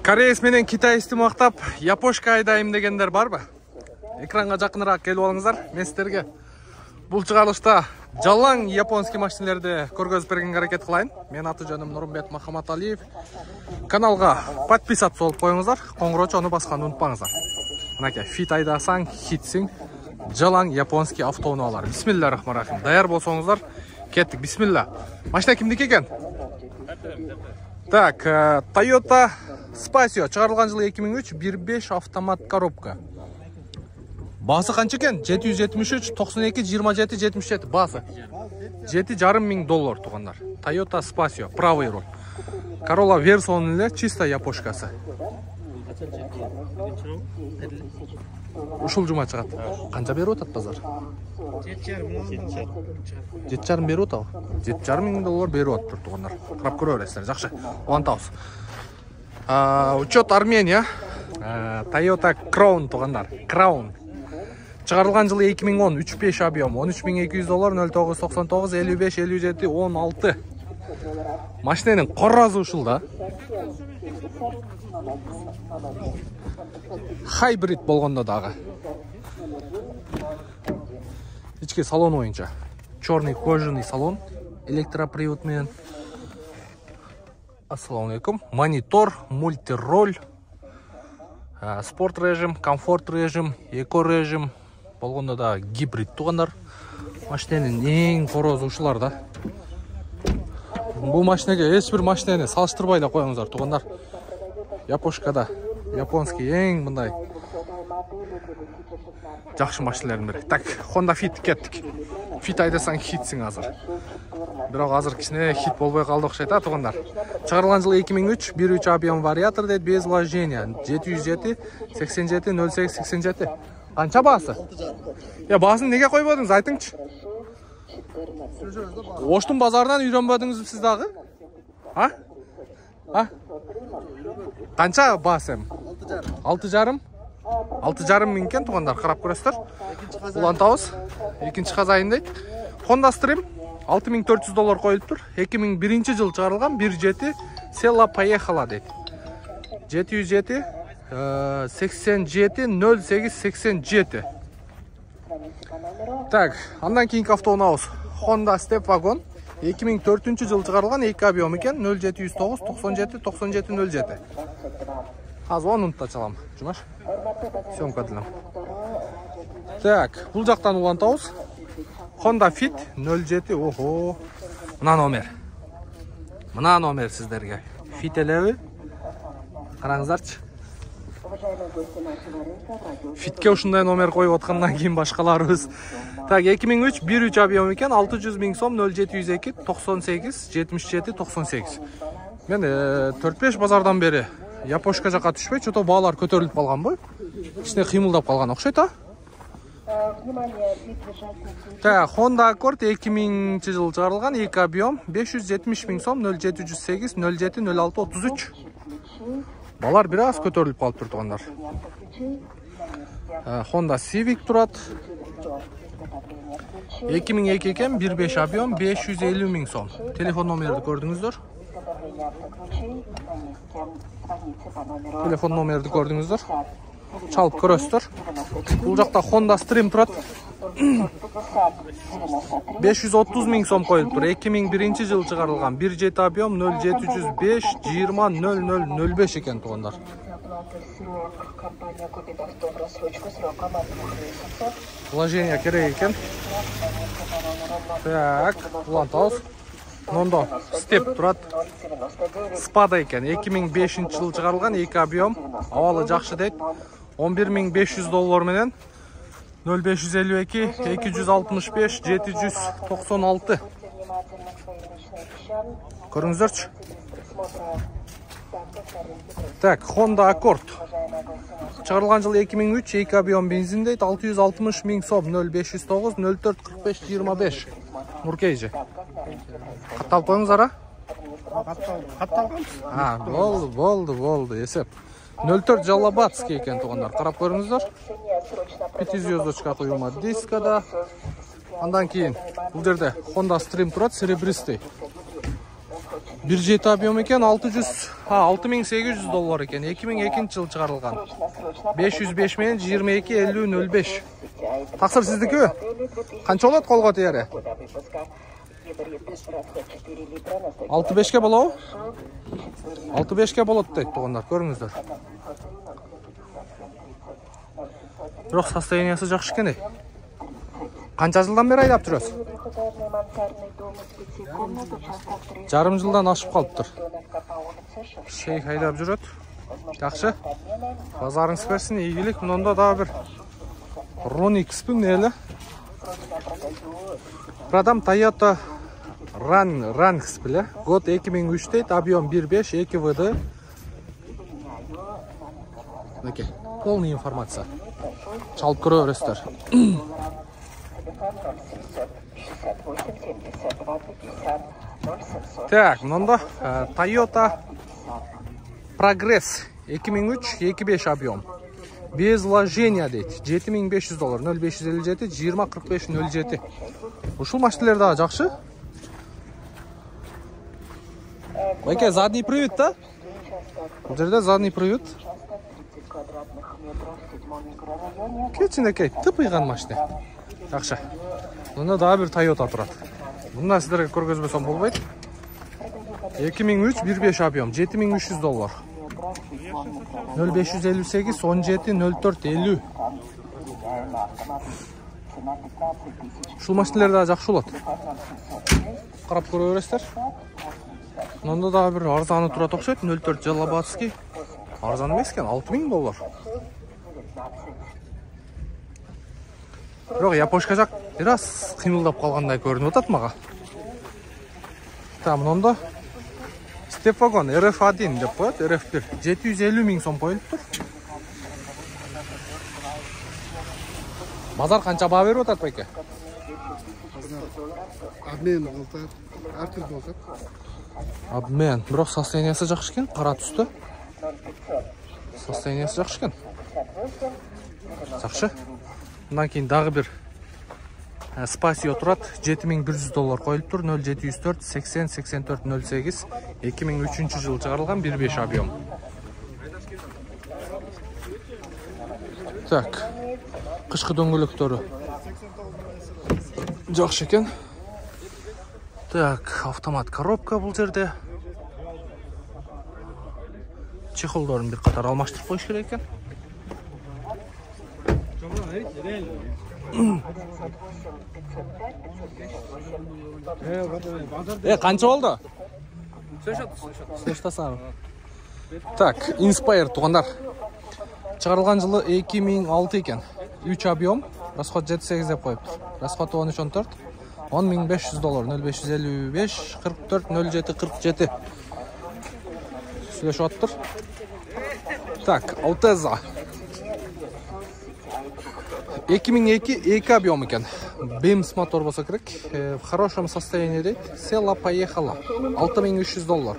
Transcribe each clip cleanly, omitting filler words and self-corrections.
Кореец менен китайсты мактап, япошка айдайм дегендер барбы? Экранга жакыныраак келип алыңыздар. Мен сиздерге бул чыгарылышта жалаң японский машиналарды көргөзүп бергенге аракет кылайын. Мен аты жөнүм Нурмбет Махаматалиев. Каналга подписаться болуп коюңуздар, коңгурочону басканды унутпаңыздар. Мынакей, фит айдасаң, хитсиң, жалаң японский автоунаалар. Бисмиллахиррахманиррахим. Даяр болсоңуздар, кеттик. Бисмилла. Машина кимдики экен? Так, Toyota Spacio чыгарылган жылы 2003, 1.5 автомат коробка. Басы канча экен? 773 92 27 77 басы. $7,500 тугандар. Toyota Spacio, правый руль. Corolla версиону эле, чисто япошкасы. Ушул жума чыгат. Канча берип атат базар? $7,500 берип атабы? $7,500 берип атыптыр тугандар. Карап көрө бересиздер, жакшы. Улантабыз. Учет Армения. Toyota Crown тугандар. Crown. Чыгарылган жылы 2010, 3.5 объем, $13,200, 0999 55 57 16. Машинанын корозу ушул да. Хайбрид болгондо дагы. Ички салон боюнча. Чёрный кожаный салон, электропривод менен. Ассаламу алейкум. Монитор, мультироль, спорт режим, комфорт режим, эко режим. Болгондо да гибрид тугандар. Машинанын эң корозу ушулар да. Бул машинеге эч бир машинаны салыштырбай да коюңуздар тугандар. Япошкада японский эң мындай жакшы машиналардын бири. Так, Honda Fit кеттик. Fit айдасаң хитсиң азыр. Бирок азыр кичине хит болбой калды окшойт а тугандар. Чыгарылган жылы 2003, 1.3 объем вариатор дейт, без вложения. 707 87 08 87. Канча басы? Я басын неге койбодуңуз, айтыңчы? Оштун базарынан үйрөнбөдүңүзбү сиз дагы? А? Канча басы? 6,5. 6,5 миң экен тугандар, карап көрөсүздөр. Улантабыз. Экинчи казайын дейт. Honda Stream $6,400 коюлуптур. 2001 жыл чыгарылган, 1.7 села поехала дейт. 707 87 08 87. Так, андан кийинки автоунаабыз Honda Step Wagon 2004 жыл чыгарылган, 2 объем экен, 0709 97 97 07. Азыр онунтта чалам. Жумаш. Съемка дилем. Так, бул жактан улантабыз. Honda Fit 07. Охо. Мына номер сиздерге. Fit элеби? Караңыздарчы. Фитке ушундай номер коюп аткандан кийин башкаларыбыз. Так, 2003 1.3 объем экен, 600 миң сом, 0702 98 77 98. Мен 4-5 базардан бери япошка жака түшпөй, чото баалар көтөрүлүп калганбы? Кичине кыймылдап калган окшойт а? Так, Honda Accord 2000 жыл чыгарылган, 2 объем, 570 миң сом, 0708 07 06 33. Балар бир аз көтөрүлүп калыптыр тугандар. Honda Civic турат. 2002 экен, 1.5 объем, 550 миң сом. Телефон номерди көрдүңүздөр. Чалып көрөсүздөр. Бул жакта Honda Stream турат. 530 миң сом коюлуптур. 2001 жыл чыгарылган, 1.7 объем, 0705 20 0005 экен тугандар. Вложение керек экен. Так, улантабыз. Мондо Step турат. Spada экен. 2005 жыл чыгарылган, 2 объем, абалы жакшы дейт. $11,500 менен 0552 265 796. Көрүңүздөрчү. Так, Honda Accord. Чыгарылган жылы 2003, 2 объем бензин дейт, 660 миң сом, 0509 04 45 25. Нуркейжи. Катталып коюңуздар а? Катталган. Болду, эсеп. 04 Жалабатский экен тугандар. Карап көрүңүздөр. 5 звездочка коюлма дискада. Андан кийин бул жерде Honda Stream турат, серебристый. 1.7 объем екен, 6800 доллар екен. 2002 жыл шығарылған. 505 мен 22.50.05. Тақсыр сіздікі? Қанша болады қолға тиері? 6.5-ке болау? 6.5-ке болады дейді тұғындар, көріңіздер. Жоқ, состояниясы жақшы екен. Қанша жылдан бері айдап жүресіз? Жарым жылдан ашып қалып тұр. Шейх айдап жүреді. Жақшы. Базарыңыз берсін, игілік. Мұнда да бір Ronix-пің нелі? Продам Toyota Ranx біле. Год 2003 дейді, объем 1.5, 2 ВД. Мінекей, полный информация. Çalып көріп өрестер. Так, мұнда Toyota Progress 2003, 2.5 объем. Без вложения дейді. $7500, 0557 204507. Ушул машиналар да жақшы. Байке, задний привод та? Бұл жерде задний привод. Кетсінекей, тыпыйған машина. Жақшы. Мұнда да бір Toyota тұрады. Бұнда сіздерге көргізбесем болмайды. 2003, 1.5 объем, $7300. 0558 17 04 50. Шул машиналар да жақсы болады. Қарап көре бересіздер. Мұнда да бір арзаны тұрады ұқсайды. 04 Жалабатский. Арзан емес екен, $6000. Жоқ, япошка жақ біраз қимылдап қалғандай көрініп отады маға. Та, мұнда Степвагон RF1 деп қояды, RF1. 750.000 сом қойылып тұр. Базар қанша баға беріп отады, байке? Обмен болса, әртүрлі болса. Обмен. Бірақ состояниясы жақсы екен, қара түсті. Состояниясы жақсы екен. Жақсы. Бұндан кейін дағы бір Спасио тұрады, $7100 қойылып тұр, 0704 80 84 08, 2003 жыл шығарылған 1.5 объем. Так, қышқы дөңгелектері жақсы екен. Так, автомат коробка бұл жерде. Чехолдарын бір қатар алмаштырып қойыш керек екен. Қанша болды? Слыштасаң. Так, Inspire туғандар. Шығарылған жылы 2006 екен. 3 объем, расход 78 деп қойып тұр. Расход 13-14, $10.500, 0555 44 07 47. Сөйлешіп аттыр. Так, Altezza. 2002 объем екен. Бемс мотор болса керек. В хорошем состоянии дейді. Села поехала. $6300.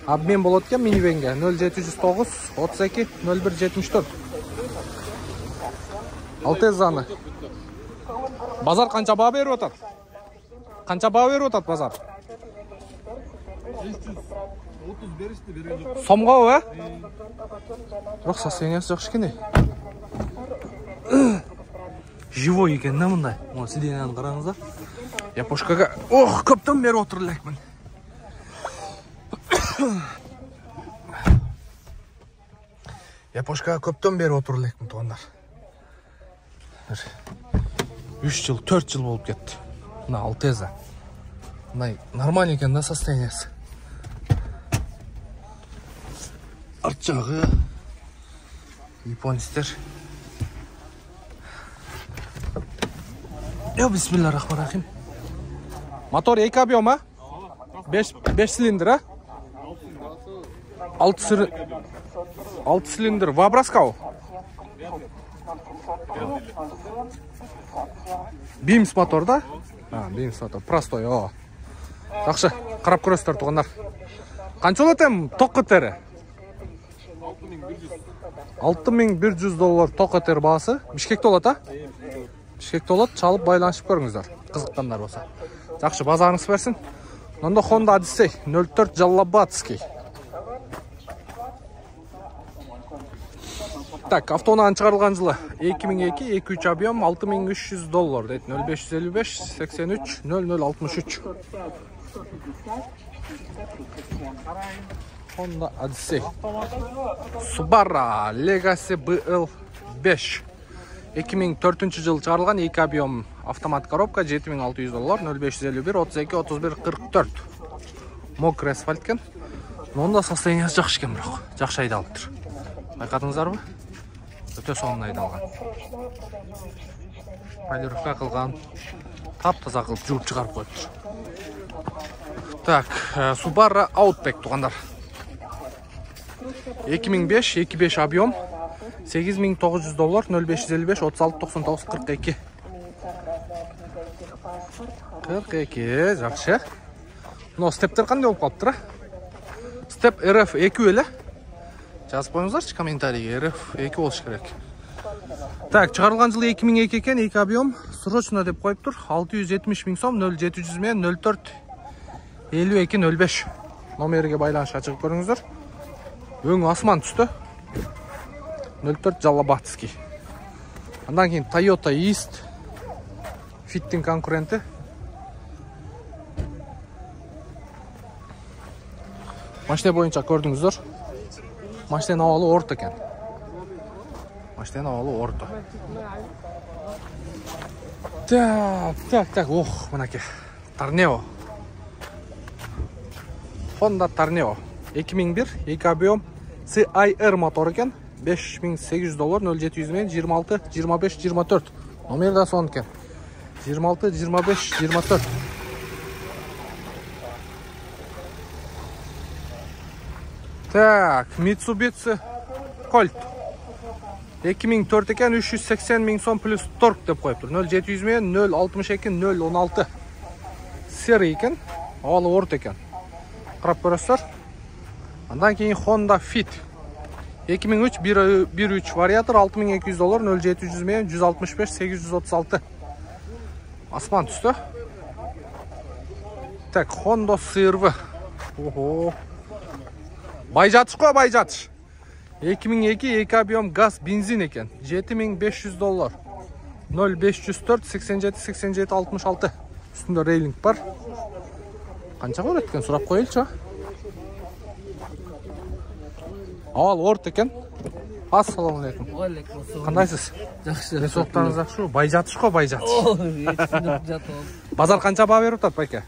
Обмен болады екен минивенге. 0709 32 01 74. Алтезаны. Базар қанша баға беріп отыр? Қанша баға беріп отыр базар? 530 берішті берген жоқ. Сомға о, ә? Бірақ состояниясы жақсы екен. Живой екен, на мұндай. Сиденияны қараңыздар. Япошкаға көптен бері отырылекмін. Япошкаға көптен бері отырылекмін туғандар. 3 жыл, 4 жыл болып кетті. Мына Altezza. Нормально екен да состояниясы. Арт жағы японистер. Бисмиллахиррахманиррахим. Мотор 2 объем, а? 5 цилиндр, а? 6 цилиндр. Вабраскау. Бимс мотор, да? Бимс мотор. Простой, о. Жақшы, қарап көресіздер туғандар. Қанша болады тоқ көтері? $6100 тоқ көтері бағасы. Бішкекте болады, а? Бішкекте болады, чалып байланышып көріңіздер. Қызыққандар болса. Жақшы, базарыңыз берсін. Мында Honda Odyssey 04 Жаллабатский. Так, автоунан чыгарылган жылы 2002, 2.3 объем, $6300 дейт. 0555 83 0063. Honda Odyssey. Subaru Legacy BL5. 2004 жыл чыгарылган 2 объем автомат коробка $7600, 0551 32 31 44. Мокрый асфальт екен. Онда состояниясы жакшы екен, бирок жакшы айдалыптыр. Байкадыңыздарбы? Өтө сонун айдалган. Полировка кылган. Тап-таза кылып жууп чыгарып коюптур. Так, Subaru Outback тугандар. 2005, 2.5 объем, $8900, 0555 36 99 42. 42, жакшы. Но стептер кандай болуп калыптыр? Степ RF2 эле. Жазып коюңуздарчы комментарийге, RF2 болуш керек. Так, чыгарылган жылы 2002 экен, 2 объем, срочно деп коюптур. 670 000 сом, 0700 менен 04 52 05. Номерге байланышка чыгып көрүңүздөр. Өң асман түстө. 04 Жаллабатский. Андан кийин Toyota East. Fitt'in конкуренти. Машина боюнча көрдүңүздөр. Машина абалы орто экен. Машина абалы орто. Так, ох, мынакей. Торнео. Honda Торнео. 2001, 2 объем, CIR мотор екен, $5800, 0700 менен 26 25 24. Номер да сон екен. 26 25 24. Так, Mitsubishi Colt. 2004 екен, 380 000 сом плюс торг деп коюптур. 0700 менен 062 016. Серый екен, абалы орто екен. Карап көрөсүздөр. Андан кейін Honda Fit 2003 1.3 вариатор $6200, 0700 менен 165 836. Асман түстө. Так, Honda CR-V. Ого. Байжатыш го, байжатыш. 2002 2 объем газ бензин екен. $7500, 0504 87 87 66. Үстүндө рейлинг бар. Канча көрөт экен, сурап коелчу. Авал орт екен. Ассаламу алейкум. Кандайсыз? Жакшы. Денсаулыктарыңыз жакшыбы? Байжатыш го, байжатыш. Базар канча баа берип атат, байке?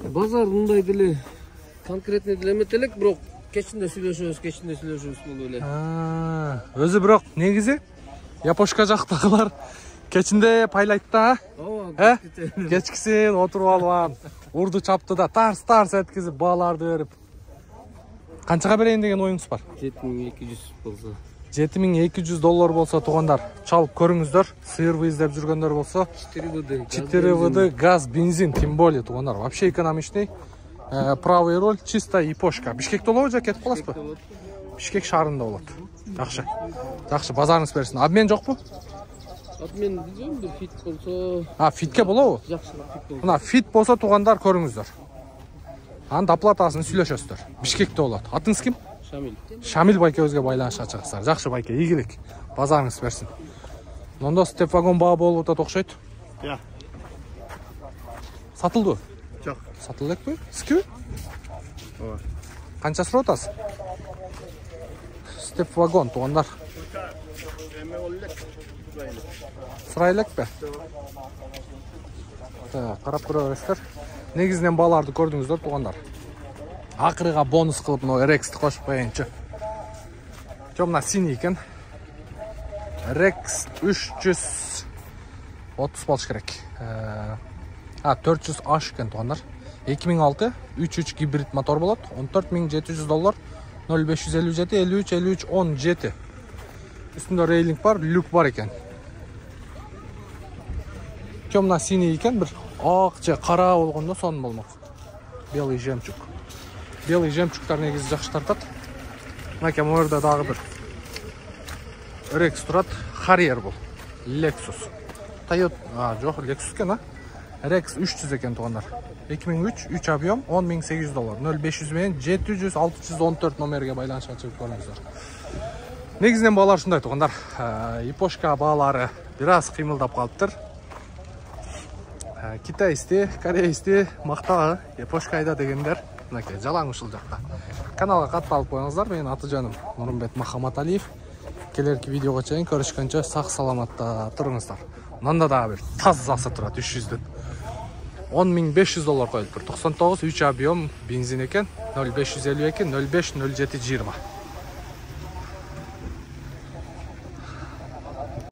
Базар мындай деле конкретный деле эмес элек, бирок кечинде сүйлөшөбүз болуп эле. Өзү бирок негизи Япошка жактагылар кечинде пайлайт да. Ооба, кечкисин отуруп алып, урду чапты да тарс эткизип бааларды берип. Канчага берейин деген оюңуз бар? $7200 болсо. $7200 болсо тугандар, чалып көрүңүздөр. CR-V издеп жүргөндөр болсо 4WD газ, бензин, тем более тугандар. Вообще экономичный. Правый руль, чисто Япошка. Бишкекте болобу же кетип каласызбы? Бишкек шаарында болот. Жакшы. Жакшы, базарыңыз берсин. Обмен жокпу? Обмен дегем, бир фит болсо. Фитке болобу? Жакшы, фит болсо. Мына фит болсо тугандар көрүңүздөр. Анын доплатасын сүйлөшөсүздөр. Бишкекте болот. Атыңыз ким? Шамил. Шамил байкебизге байланышка чыгасыздар. Жакшы байке, ийгилик. Базарыңыз берсин. Мондо степ вагон баа болуп атат окшойт. Сатылды? Жок. Сатылды экпи? Сизге? Ооба. Канча сурап атасыз? Степ вагон тугандар. Сырай элекпи? Карап көрөсүздөр. Негизинен бааларды көрдүңүздөр тугандар. Акырыга бонус кылып мына RX-ти кошуп коеюнчу. Жомна синий экен. RX 330 болуш керек. 400H екен тугандар. 2006 3.3 гибрид мотор болот. $14700, 0557 53 53 17. Үстүндө рейлинг бар, люк бар екен. Жомна синий екен, бир ак же кара болгондо сонун болмок. Белый жемчуг. Белый жемчугтар негизи жакшы тартат. Мынакей морда дагы бир RX турат. Harrier бул. Lexus. Toyota, жок, Lexus экен, RX 300 екен туғандар. 2003, 3 объем, $10.800. 0500 мен 700-614 номерге байланышқа чыгып көріңіздер. Негізінен бағалар шындай туғандар. Япошка бағалары біраз қимылдап қалыптыр. Китай істе, Корея істе, мақтағы Япошка айда дегендер мынакей жалаң ұшыл жақта. Каналға қатпалып қойыңыздар. Мен аты жаным Нұрымбет Махаматалиев. Келерки видеоға чейін көрішкенше сақ саламатта тұрыңыздар. Мында да бір тазасы тұрады 300-ден. $10.500 қойылып тұр. 99 3 объем бензин екен, 0552 05 07 20.